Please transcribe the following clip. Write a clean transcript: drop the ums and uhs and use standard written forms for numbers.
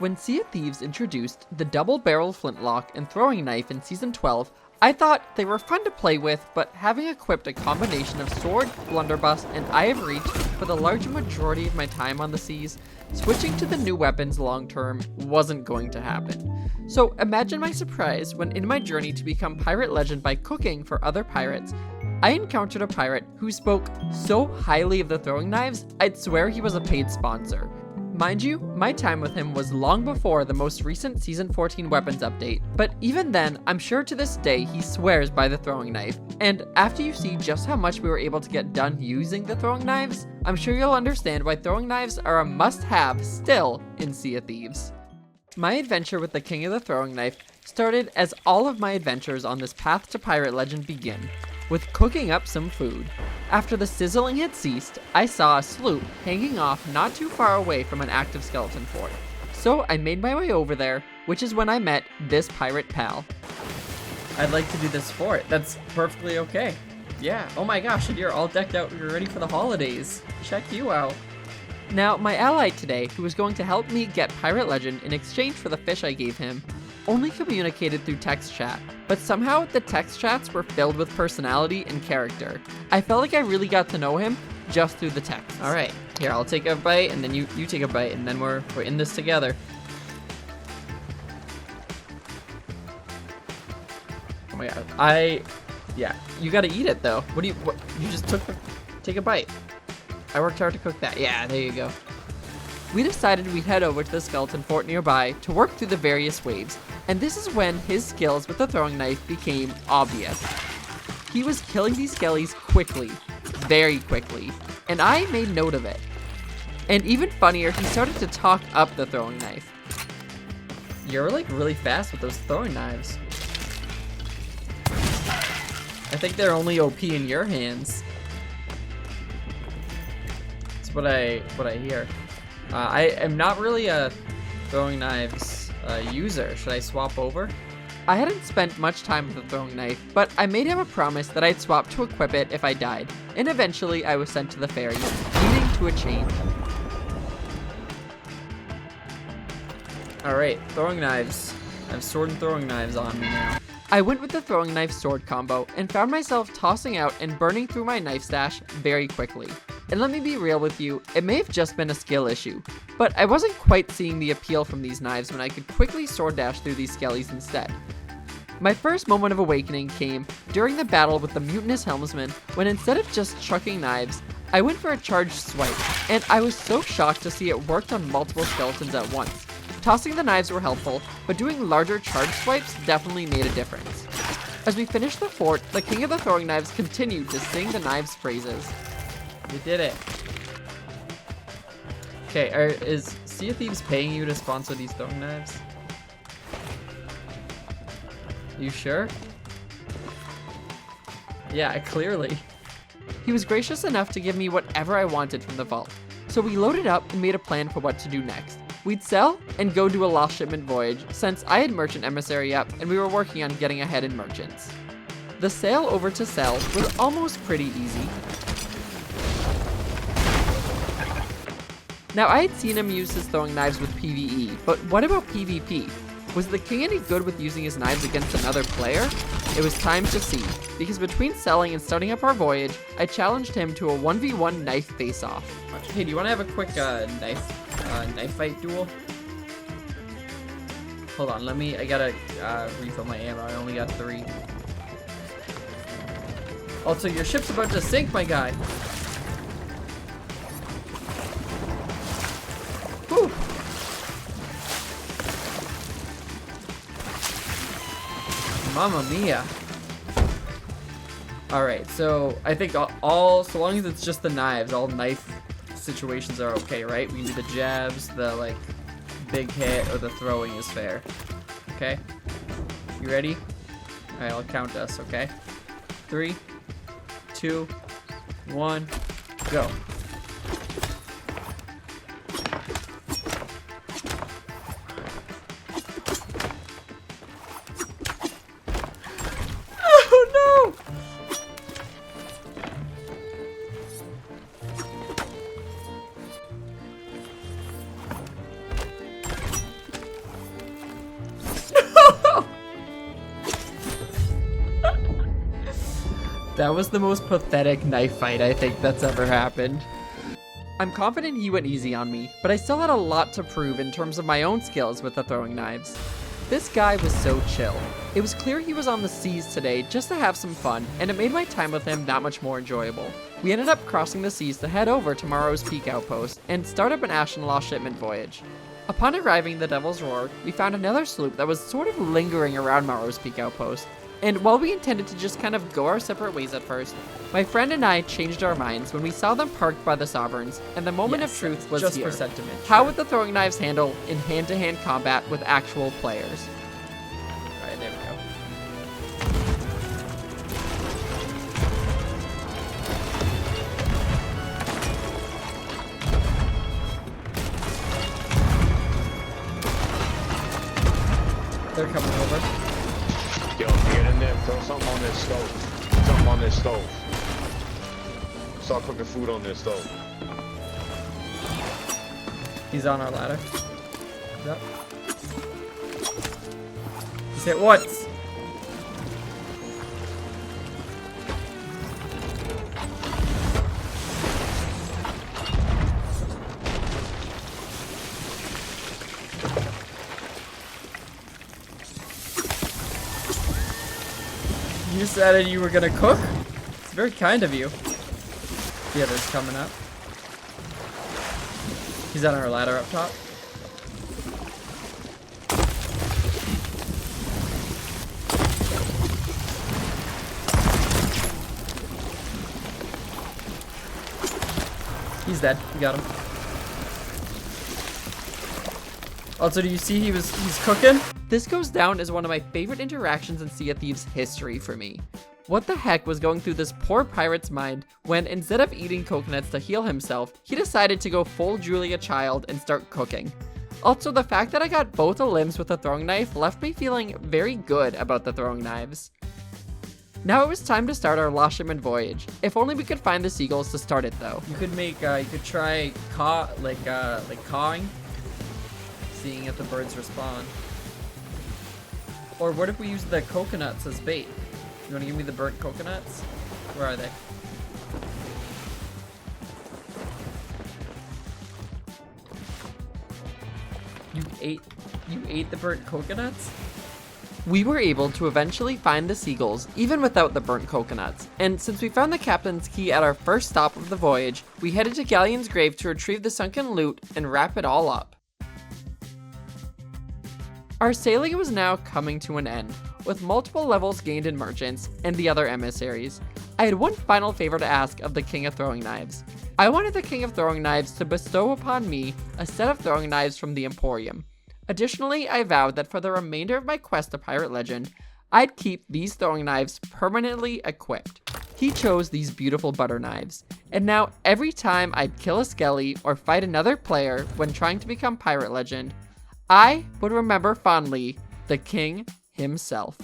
When Sea of Thieves introduced the double-barrel flintlock and throwing knife in Season 12, I thought they were fun to play with, but having equipped a combination of sword, blunderbuss, and Eye of Reach for the large majority of my time on the seas, switching to the new weapons long-term wasn't going to happen. So imagine my surprise when in my journey to become pirate legend by cooking for other pirates, I encountered a pirate who spoke so highly of the throwing knives, I'd swear he was a paid sponsor. Mind you, my time with him was long before the most recent Season 14 weapons update, but even then, I'm sure to this day he swears by the throwing knife, and after you see just how much we were able to get done using the throwing knives, I'm sure you'll understand why throwing knives are a must-have still in Sea of Thieves. My adventure with the King of the Throwing Knife started as all of my adventures on this path to pirate legend begin, with cooking up some food. After the sizzling had ceased, I saw a sloop hanging off not too far away from an active skeleton fort. So I made my way over there, which is when I met this pirate pal. I'd like to do this fort. That's perfectly okay. Yeah, oh my gosh, and you're all decked out and you're ready for the holidays. Check you out. Now, my ally today, who was going to help me get pirate legend in exchange for the fish I gave him, only communicated through text chat, but somehow the text chats were filled with personality and character. I felt like I really got to know him just through the text. All right, here, I'll take a bite and then you take a bite and then we're in this together. Oh my god, yeah, you gotta eat it though. You just take a bite. I worked hard to cook that. Yeah, there you go. We decided we'd head over to the skeleton fort nearby to work through the various waves, and this is when his skills with the throwing knife became obvious. He was killing these skellies quickly, very quickly, and I made note of it. And even funnier, he started to talk up the throwing knife. You're like really fast with those throwing knives. I think they're only OP in your hands. That's what I hear. I am not really a throwing knives user. Should I swap over? I hadn't spent much time with the throwing knife, but I made him a promise that I'd swap to equip it if I died, and eventually I was sent to the ferry, leading to a change. Alright, throwing knives. I have sword and throwing knives on me now. I went with the throwing knife sword combo and found myself tossing out and burning through my knife stash very quickly. And let me be real with you, it may have just been a skill issue, but I wasn't quite seeing the appeal from these knives when I could quickly sword dash through these skellies instead. My first moment of awakening came during the battle with the mutinous helmsman, when instead of just chucking knives, I went for a charged swipe, and I was so shocked to see it worked on multiple skeletons at once. Tossing the knives were helpful, but doing larger charge swipes definitely made a difference. As we finished the fort, the King of the Throwing Knives continued to sing the knives' praises. We did it. Okay, is Sea of Thieves paying you to sponsor these throwing knives? You sure? Yeah, clearly. He was gracious enough to give me whatever I wanted from the vault, so we loaded up and made a plan for what to do next. We'd sell and go do a lost shipment voyage, since I had merchant emissary up and we were working on getting ahead in merchants. The sail over to sell was almost pretty easy. Now, I had seen him use his throwing knives with PvE, but what about PvP? Was the king any good with using his knives against another player? It was time to see, because between selling and starting up our voyage, I challenged him to a 1v1 knife face-off. Hey, do you want to have a quick knife fight duel? Hold on, I gotta refill my ammo. I only got 3. Also, your ship's about to sink, my guy. Whew. Mamma mia. Alright, so I think so long as it's just the knives, all knife situations are okay, right? We can do the jabs, the like big hit, or the throwing is fair. Okay? You ready? Alright, I'll count us, okay? 3, 2, 1, go. That was the most pathetic knife fight I think that's ever happened. I'm confident he went easy on me, but I still had a lot to prove in terms of my own skills with the throwing knives. This guy was so chill. It was clear he was on the seas today just to have some fun, and it made my time with him that much more enjoyable. We ended up crossing the seas to head over to Morrow's Peak outpost and start up an Ashen Law shipment voyage. Upon arriving the Devil's Roar, we found another sloop that was sort of lingering around Morrow's Peak outpost. And while we intended to just kind of go our separate ways at first, my friend and I changed our minds when we saw them parked by the Sovereigns, and the moment of truth was just here. for sentiment. How would the throwing knives handle in hand-to-hand combat with actual players? Alright, there we go. They're coming over. Yo, get in there, throw something on this stove. Something on this stove. Start cooking food on this stove. He's on our ladder. Yep. He's hit once. You decided you were gonna cook? It's very kind of you. The other's coming up. He's on our ladder up top. He's dead. We got him. Also, do you see he's cooking? This goes down as one of my favorite interactions in Sea of Thieves history for me. What the heck was going through this poor pirate's mind when, instead of eating coconuts to heal himself, he decided to go full Julia Child and start cooking? Also, the fact that I got both the limbs with a throwing knife left me feeling very good about the throwing knives. Now it was time to start our Lost Shipment voyage. If only we could find the seagulls to start it though. You could make, you could try cawing, seeing if the birds respond. Or what if we use the coconuts as bait? You want to give me the burnt coconuts? Where are they? You ate the burnt coconuts? We were able to eventually find the seagulls, even without the burnt coconuts. And since we found the captain's key at our first stop of the voyage, we headed to Galleon's grave to retrieve the sunken loot and wrap it all up. Our sailing was now coming to an end, with multiple levels gained in merchants and the other emissaries. I had one final favor to ask of the King of Throwing Knives. I wanted the King of Throwing Knives to bestow upon me a set of throwing knives from the Emporium. Additionally, I vowed that for the remainder of my quest to Pirate Legend, I'd keep these throwing knives permanently equipped. He chose these beautiful butter knives, and now every time I'd kill a skelly or fight another player when trying to become Pirate Legend, I would remember fondly the king himself.